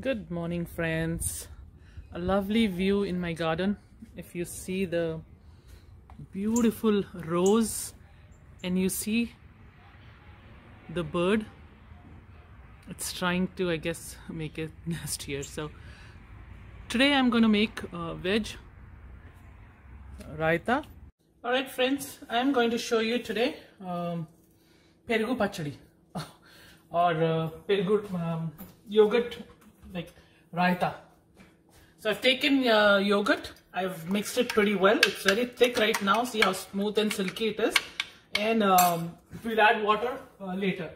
Good morning, friends. A lovely view in my garden. If you see the beautiful rose and you see the bird, it's trying to, I guess, make a nest here. So today I'm going to make veg raita. Alright friends, I'm going to show you today perugu pachadi or perugu yogurt like raita. So I've taken yogurt, I've mixed it pretty well. It's very thick right now. See how smooth and silky it is. And we'll add water later.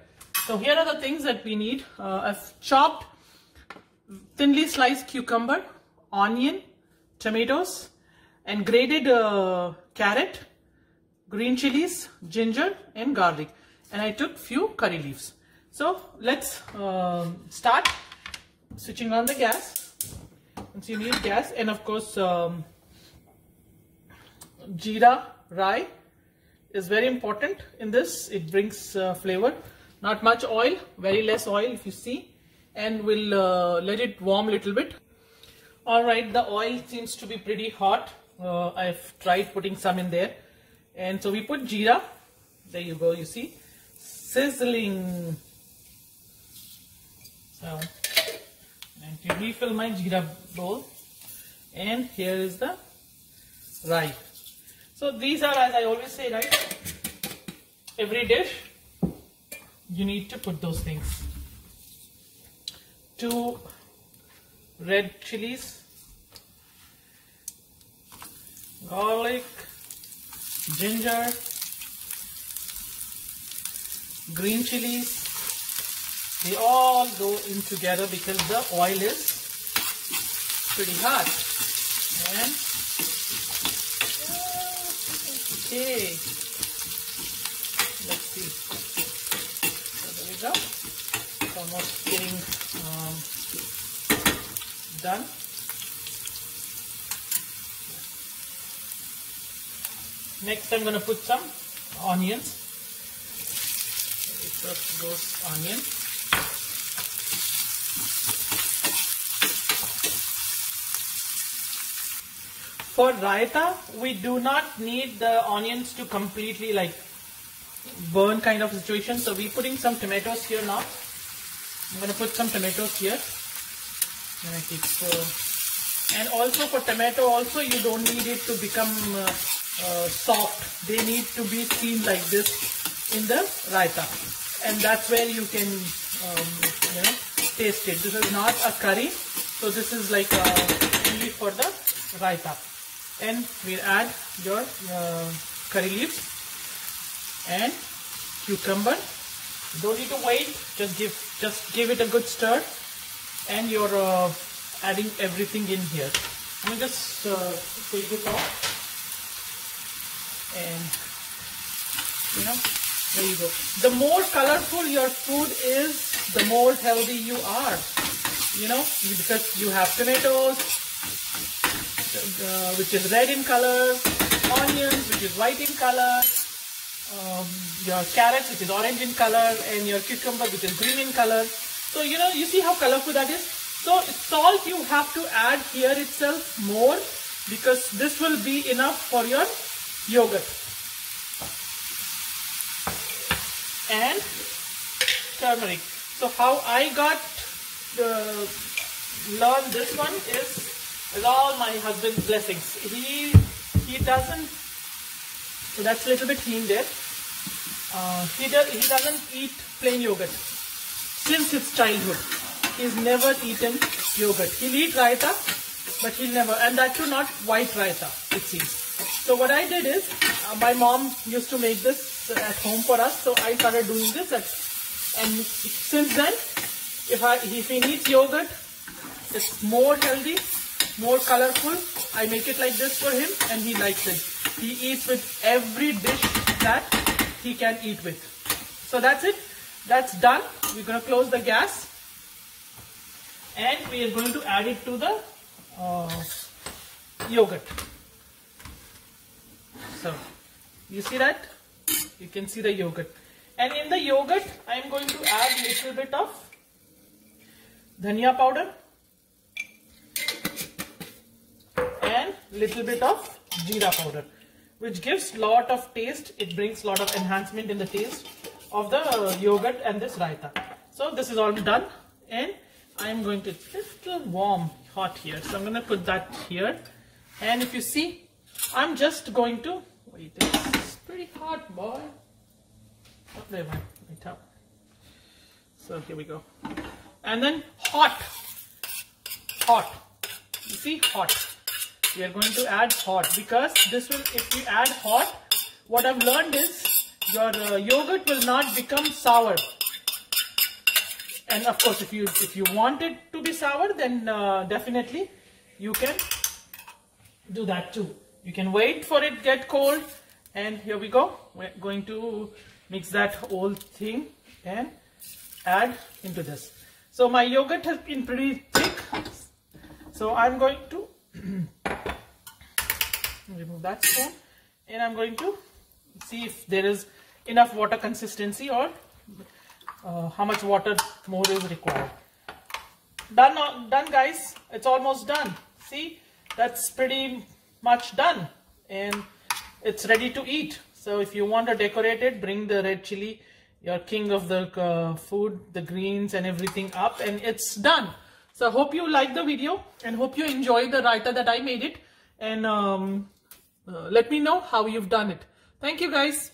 So here are the things that we need. I've chopped thinly sliced cucumber, onion, tomatoes, and grated carrot, green chilies, ginger, and garlic. And I took few curry leaves. So let's start. Switching on the gas. Once you need gas, and of course jeera rai is very important in this. It brings flavor. Not much oil, very less oil if you see, and we'll let it warm a little bit. All right, the oil seems to be pretty hot. I've tried putting some in there, and so we put jeera. There you go, you see, sizzling. So to refill my jeera bowl, and here is the rai. So these are, as I always say, right, every dish you need to put those things. 2 red chilies, garlic, ginger, green chilies. They all go in together because the oil is pretty hot. And okay, let's see. So there we go. It's almost getting done. Next, I'm going to put some onions. First goes onion. For raita, we do not need the onions to completely like burn kind of situation. So we're putting some tomatoes here now. I'm going to put some tomatoes here. And also for tomato also, you don't need it to become soft. They need to be seen like this in the raita. And that's where you can taste it. This is not a curry. So this is like only for the raita. And we'll add your curry leaves and cucumber. You don't need to wait. Just give it a good stir, and you're adding everything in here. Let me just take this off, and there you go. The more colorful your food is, the more healthy you are. Because you have tomatoes, which is red in color, onions, which is white in color, your carrots, which is orange in color, and your cucumber, which is green in color. So you see how colorful that is. So salt you have to add here itself more, because this will be enough for your yogurt. And turmeric. So how I got learn this one is with all my husband's blessings. He doesn't, so that's a little bit hing there. He doesn't eat plain yogurt since his childhood. He's never eaten yogurt. He'll eat raita, but he'll never, and that too not white raita, it seems. So what I did is, my mom used to make this at home for us, so I started doing this, and since then, if he needs yogurt, it's more healthy, more colorful. I make it like this for him, and he likes it. He eats with every dish that he can eat with. So that's it. That's done. We're going to close the gas, and we are going to add it to the yogurt. So you see that? You can see the yogurt. And in the yogurt, I am going to add a little bit of dhania powder, little bit of jeera powder, which gives lot of taste. It brings lot of enhancement in the taste of the yogurt and this raita. So this is all done, and I'm going to, it's a little warm, hot here. So I'm going to put that here. And if you see, I'm just going to, wait, it's pretty hot, boy. Oh, there, wait up. So here we go. And then hot. You see, hot. We are going to add hot, because this will, if you add hot, what I've learned is your yogurt will not become sour. And of course, if you want it to be sour, then definitely you can do that too. You can wait for it get cold, and here we go. We're going to mix that whole thing and add into this. So my yogurt has been pretty thick, so I'm going to remove that spoon, and I'm going to see if there is enough water consistency, or how much water more is required. Done guys, it's almost done. See, that's pretty much done, and it's ready to eat. So if you want to decorate it, bring the red chili, your king of the food, the greens and everything up, and it's done. So I hope you like the video and hope you enjoy the raita that I made it, and let me know how you've done it. Thank you guys.